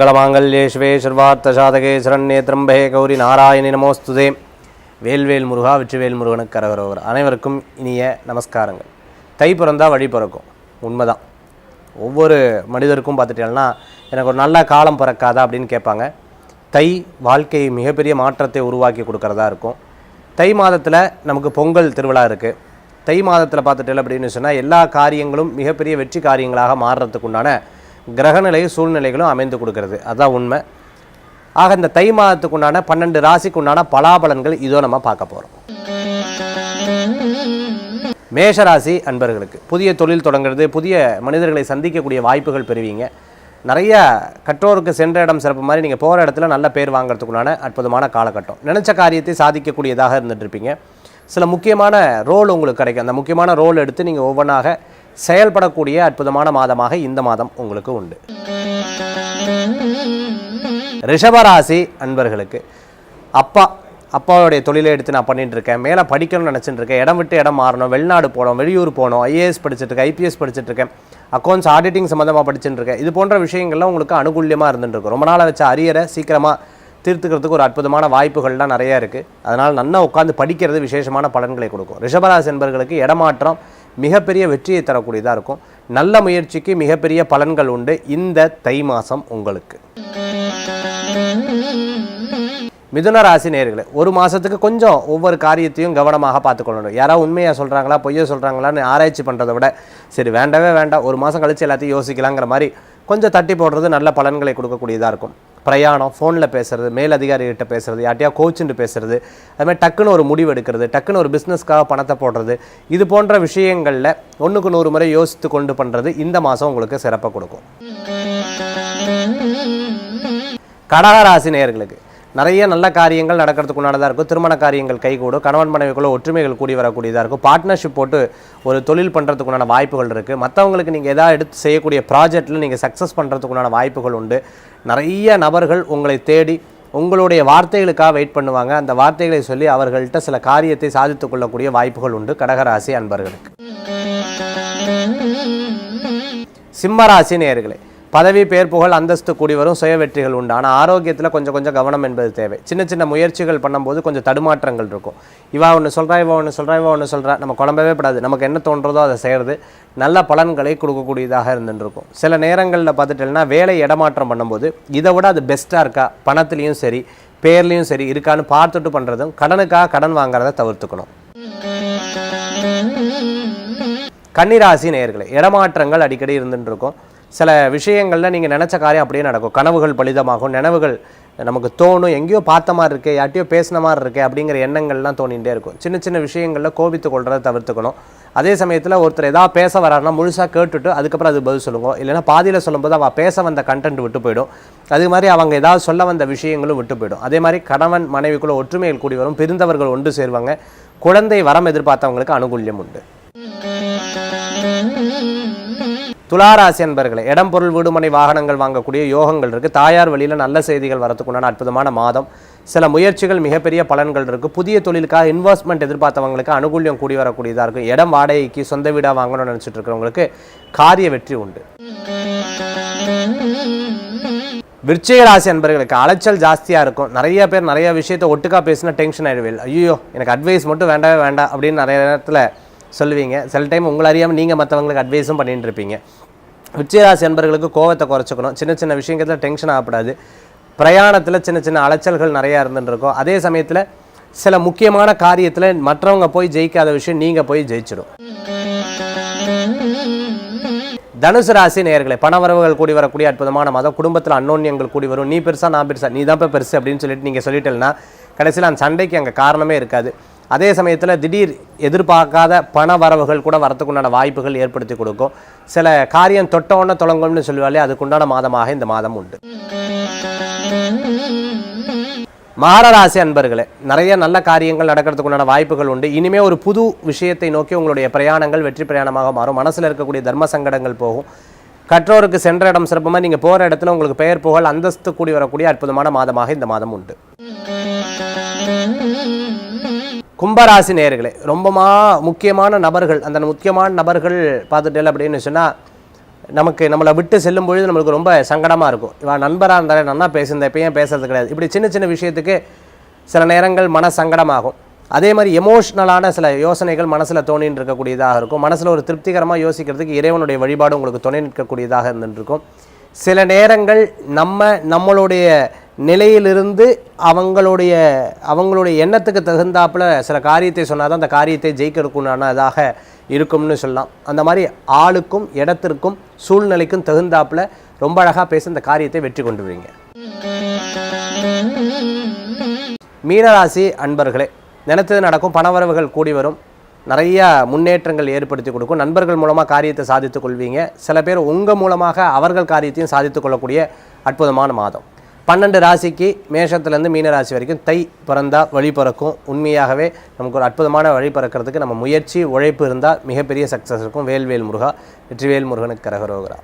சர்வமங்கலமாங்கல்யே சிவே சர்வார்த்தசாதகே சரண்யே திரம்பே கௌரி நாராயணி நமோஸ்துதே. வேல்வேல் முருகா வெற்றிவேல் முருகனுக்கு கரகரோவர். அனைவருக்கும் இனிய நமஸ்காரங்கள். தை பிறந்தா வழி பிறக்கும், உண்மைதான். ஒவ்வொரு மனிதருக்கும் பார்த்துட்டேன்னா எனக்கு ஒரு நல்ல காலம் பிறக்காதா அப்படின்னு கேட்பாங்க. தை வாழ்க்கை மிகப்பெரிய மாற்றத்தை உருவாக்கி கொடுக்கறதா இருக்கும். தை மாதத்தில் நமக்கு பொங்கல் திருவிழா இருக்குது. தை மாதத்தில் பார்த்துட்டேன் அப்படின்னு சொன்னால் எல்லா காரியங்களும் மிகப்பெரிய வெற்றி காரியங்களாக மாறுறதுக்கு உண்டான கிரகநிலை சூழ்நிலைகளும் அமைந்து கொடுக்கறது, அதுதான் உண்மை. ஆக இந்த தை மாதத்துக்கு உண்டான 12 ராசிக்கு உண்டான பலாபலன்கள் இதோ நம்ம பார்க்க போகிறோம். மேஷராசி அன்பர்களுக்கு புதிய தொழில் தொடங்குறது, புதிய மனிதர்களை சந்திக்கக்கூடிய வாய்ப்புகள் பெறுவீங்க. நிறைய கற்றோருக்கு சென்ற இடம் சிறப்பு மாதிரி நீங்கள் போகிற இடத்துல நல்ல பேர் வாங்கிறதுக்குண்டான அற்புதமான காலகட்டம். நினச்ச காரியத்தை சாதிக்கக்கூடியதாக இருந்துகிட்ருப்பீங்க. சில முக்கியமான ரோல் உங்களுக்கு கிடைக்கும். அந்த முக்கியமான ரோல் எடுத்து நீங்கள் ஒவ்வொன்றாக செயல்படக்கூடிய அற்புதமான மாதமாக இந்த மாதம் உங்களுக்கு உண்டு. ரிஷபராசி அன்பர்களுக்கு அப்பாவுடைய தொழிலை எடுத்து நான் பண்ணிட்டு இருக்கேன், மேலே படிக்கணும்னு நினச்சிட்டு இருக்கேன், இடம் விட்டு இடம் மாறணும், வெளிநாடு போகணும், வெளியூர் போகணும், ஐஏஎஸ் படிச்சுட்டு இருக்கேன், ஐபிஎஸ் படிச்சுட்டு இருக்கேன், அக்கௌண்ட்ஸ் ஆடிட்டிங் சம்மந்தமாக படிச்சுட்டு இருக்கேன். இது போன்ற விஷயங்கள்லாம் உங்களுக்கு அனுகூல்யமாக இருந்துட்டு ரொம்ப நாளாக வச்ச அரியரை சீக்கிரமாக தீர்த்துக்கிறதுக்கு ஒரு அற்புதமான வாய்ப்புகள்லாம் நிறையா இருக்குது. அதனால் நல்லா உட்காந்து படிக்கிறது விசேஷமான பலன்களை கொடுக்கும். ரிஷபராசி என்பவர்களுக்கு இடமாற்றம் மிகப்பெரிய வெற்றியை தரக்கூடியதாக இருக்கும். நல்ல முயற்சிக்கு மிகப்பெரிய பலன்கள் உண்டு இந்த தை மாதம் உங்களுக்கு. மிதுன ராசி நேயர்களே, ஒரு மாதத்துக்கு கொஞ்சம் ஒவ்வொரு காரியத்தையும் கவனமாக பார்த்துக்கொள்ளணும். யாராவது உண்மையாக சொல்கிறாங்களா பொய்யை சொல்கிறாங்களான்னு ஆராய்ச்சி பண்ணுறதை விட சரி வேண்டவே வேண்டாம், ஒரு மாதம் கழித்து எல்லாத்தையும் யோசிக்கலாங்கிற மாதிரி கொஞ்சம் தட்டி போடுறது நல்ல பலன்களை கொடுக்கக்கூடியதாக இருக்கும். பிரயாணம், ஃபோனில் பேசுகிறது, மேல் அதிகாரிகிட்ட பேசுகிறது, யார்ட்டையா கோச்சுட்டு பேசுகிறது, அதுமாதிரி டக்குன்னு ஒரு முடிவு எடுக்கிறது, டக்குன்னு ஒரு பிஸ்னஸ்க்காக பணத்தை போடுறது, இது போன்ற விஷயங்களில் 1க்கு 100 முறை யோசித்து கொண்டு பண்ணுறது இந்த மாதம் உங்களுக்கு சிறப்பாக கொடுக்கும். கடகராசி நேயர்களுக்கு நிறைய நல்ல காரியங்கள் நடக்கிறதுக்குண்டானதாக இருக்கும். திருமண காரியங்கள் கைகூடும். கணவன் மனைவிக்குள்ள ஒற்றுமைகள் கூடி வரக்கூடியதாக இருக்கும். பார்ட்னர்ஷிப் போட்டு ஒரு தொழில் பண்ணுறதுக்குண்டான வாய்ப்புகள் இருக்குது. மற்றவங்களுக்கு நீங்கள் எதாவது எடுத்து செய்யக்கூடிய ப்ராஜெக்டில் நீங்கள் சக்ஸஸ் பண்ணுறதுக்குண்டான வாய்ப்புகள் உண்டு. நிறைய நபர்கள் உங்களை தேடி உங்களுடைய வார்த்தைகளுக்காக வெயிட் பண்ணுவாங்க. அந்த வார்த்தைகளை சொல்லி அவர்கள்ட்ட சில காரியத்தை சாதித்து கொள்ளக்கூடிய வாய்ப்புகள் உண்டு கடகராசி அன்பர்களுக்கு. சிம்மராசி நேயர்களே, பதவி, பேர், புகழ், அந்தஸ்து கூடி வரும். சுய வெற்றிகள் உண்டு. ஆனால் ஆரோக்கியத்தில் கொஞ்சம் கவனம் என்பது தேவை. சின்ன சின்ன முயற்சிகள் பண்ணும்போது கொஞ்சம் தடுமாற்றங்கள் இருக்கும். இவா ஒன்று சொல்கிறா, இவ ஒன்று சொல்கிறா, நம்ம குழம்பவே படாது. நமக்கு என்ன தோன்றதோ அதை செய்கிறது நல்ல பலன்களை கொடுக்கக்கூடியதாக இருந்துருக்கும். சில நேரங்களில் பார்த்துட்டேன்னா வேலை இடமாற்றம் பண்ணும்போது இதை விட அது பெஸ்ட்டாக இருக்கா, பணத்துலேயும் சரி பேர்லேயும் சரி இருக்கான்னு பார்த்துட்டு பண்ணுறதும், கடனுக்காக கடன் வாங்குறத தவிர்த்துக்கணும். கன்னிராசி நேயர்களே, இடமாற்றங்கள் அடிக்கடி இருந்துட்டு இருக்கும். சில விஷயங்களில் நீங்கள் நினச்ச காரியம் அப்படியே நடக்கும். கனவுகள் பலிதமாகும். நினைவுகள் நமக்கு தோணும், எங்கேயோ பார்த்த மாதிரி இருக்கே, யார்ட்டையோ பேசின மாதிரி இருக்கே அப்படிங்கிற எண்ணங்கள்லாம் தோணிகிட்டே இருக்கும். சின்ன சின்ன விஷயங்களில் கோபித்து கொள்றதை தவிர்த்துக்கணும். அதே சமயத்தில் ஒருத்தர் எதாவது பேச வராருன்னா முழுசாக கேட்டுட்டு அதுக்கப்புறம் அது பதில் சொல்லுங்க. இல்லைன்னா பாதியில் சொல்லும்போது அவள் பேச வந்த கண்டென்ட் விட்டு போயிடும். அது மாதிரி அவங்க ஏதாவது சொல்ல வந்த விஷயங்களும் விட்டு போயிடும். அதே மாதிரி கணவன் மனைவிக்குள்ள ஒற்றுமைகள் கூடி வரும். பிரிந்தவர்கள் ஒன்று சேருவாங்க. குழந்தை வரம் எதிர்பார்த்தவங்களுக்கு அனுகூல்யம் உண்டு. துளாராசி அன்பர்களே, இடம், பொருள், வீடுமனை, வாகனங்கள் வாங்கக்கூடிய யோகங்கள் இருக்குது. தாயார் வழியில் நல்ல செய்திகள் வரத்துக்குண்டான அற்புதமான மாதம். சில முயற்சிகள் மிகப்பெரிய பலன்கள் இருக்குது. புதிய தொழிலுக்காக இன்வெஸ்ட்மெண்ட் எதிர்பார்த்தவங்களுக்கு அனுகூல்யம் கூடி வரக்கூடியதாக இருக்கும். இடம் வாடகைக்கு சொந்த வீடாக வாங்கணும்னு நினச்சிட்டு இருக்கிறவங்களுக்கு காரிய வெற்றி உண்டு. விருச்சிக ராசி அன்பர்களுக்கு அலைச்சல் ஜாஸ்தியாக இருக்கும். நிறைய பேர் நிறைய விஷயத்தை ஒட்டுக்கா பேசினா டென்ஷன் ஆகிடுவேன். ஐயோ எனக்கு அட்வைஸ் மட்டும் வேண்டவே வேண்டாம் அப்படின்னு நிறைய நேரத்தில் சொல்லுவீங்க. சில டைம் உங்களை அறியாமல் நீங்கள் மற்றவங்களுக்கு அட்வைஸும் பண்ணிட்டு இருப்பீங்க. விருச்சிகராசி அன்பர்களுக்கு கோவத்தை குறைச்சிக்கணும். சின்ன சின்ன விஷயத்தில் டென்ஷன் ஆகப்படாது. பிரயாணத்தில் சின்ன சின்ன அலைச்சல்கள் நிறையா இருந்துருக்கும். அதே சமயத்தில் சில முக்கியமான காரியத்தில் மற்றவங்க போய் ஜெயிக்காத விஷயம் நீங்கள் போய் ஜெயிச்சிடும். தனுசு ராசி நேயர்களே, பணவரவுகள் கூடி வரக்கூடிய அற்புதமான மாதம். குடும்பத்தில் அன்னோன்யங்கள் கூடி வரும். நீ பெருசா நான் பெருசா, நீ தான் போய் பெருசு அப்படின்னு சொல்லிட்டு நீங்கள் சொல்லிட்டேன்னா கடைசியில் அந்த சண்டைக்கு அங்கே காரணமே இருக்காது. அதே சமயத்தில் திடீர் எதிர்பார்க்காத பண வரவுகள் கூட வரத்துக்குண்டான வாய்ப்புகள் ஏற்படுத்தி கொடுக்கும். சில காரியம் தொட்டவுடனே தொடங்கும்னு சொல்லுவாலே அதுக்குண்டான மாதமாக இந்த மாதம் உண்டு. மகர ராசி அன்பர்களே, நிறைய நல்ல காரியங்கள் நடக்கிறதுக்குண்டான வாய்ப்புகள் உண்டு. இனிமேல் ஒரு புது விஷயத்தை நோக்கி உங்களுடைய பிரயாணங்கள் வெற்றி பிரயாணமாக மாறும். மனசில் இருக்கக்கூடிய தர்ம சங்கடங்கள் போகும். கற்றோருக்கு சென்ற இடம் சிறப்புமாக நீங்கள் போகிற இடத்துல உங்களுக்கு பெயர், புகழ், அந்தஸ்து கூடி வரக்கூடிய அற்புதமான மாதமாக இந்த மாதம் உண்டு. கும்பராசி நேயர்களே, ரொம்ப முக்கியமான நபர்கள், அந்த முக்கியமான நபர்கள் பார்த்துட்டேன் அப்படின்னு சொன்னால் நம்மளை விட்டு செல்லும் பொழுது நம்மளுக்கு ரொம்ப சங்கடமாக இருக்கும். இவன் நண்பராக இருந்தாலே நல்லா பேசுகிறேன், இப்போ ஏன் பேசுறது கிடையாது, இப்படி சின்ன சின்ன விஷயத்துக்கு சில நேரங்கள் மன சங்கடமாகும். அதே மாதிரி எமோஷ்னலான சில யோசனைகள் மனசில் தோணின்னு இருக்கக்கூடியதாக இருக்கும். மனசில் ஒரு திருப்திகரமாக யோசிக்கிறதுக்கு இறைவனுடைய வழிபாடு உங்களுக்கு துணை நிற்கக்கூடியதாக இருந்துருக்கும். சில நேரங்கள் நம்மளுடைய நிலையிலிருந்து அவங்களுடைய எண்ணத்துக்கு தகுந்தாப்புல சில காரியத்தை சொன்னால் தான் அந்த காரியத்தை ஜெயிக்கிறதுக்குண்டானதாக இருக்கும்னு சொல்லலாம். அந்த மாதிரி ஆளுக்கும் இடத்திற்கும் சூழ்நிலைக்கும் தகுந்தாப்புல ரொம்ப அழகாக பேசி இந்த காரியத்தை வெற்றி கொண்டு வருவீங்க. மீனராசி அன்பர்களே, நினைத்தது நடக்கும், பணவரவுகள் கூடி வரும், நிறைய முன்னேற்றங்கள் ஏற்படுத்தி கொடுக்கும். நண்பர்கள் மூலமாக காரியத்தை சாதித்துக் கொள்வீங்க. சில பேர் உங்கள் மூலமாக அவர்கள் காரியத்தையும் சாதித்துக் கொள்ளக்கூடிய அற்புதமான மாதம். 12 ராசிக்கு மேஷத்துலேருந்து மீனராசி வரைக்கும் தை பிறந்தா வழி பிறக்கும். உண்மையாகவே நமக்கு ஒரு அற்புதமான வழி பிறக்கிறதுக்கு நம்ம முயற்சி உழைப்பு இருந்தால் மிகப்பெரிய சக்ஸஸ் இருக்கும். வேல்வேல் முருகா, வெற்றிவேல் முருகனுக்கு கரகரோகரா.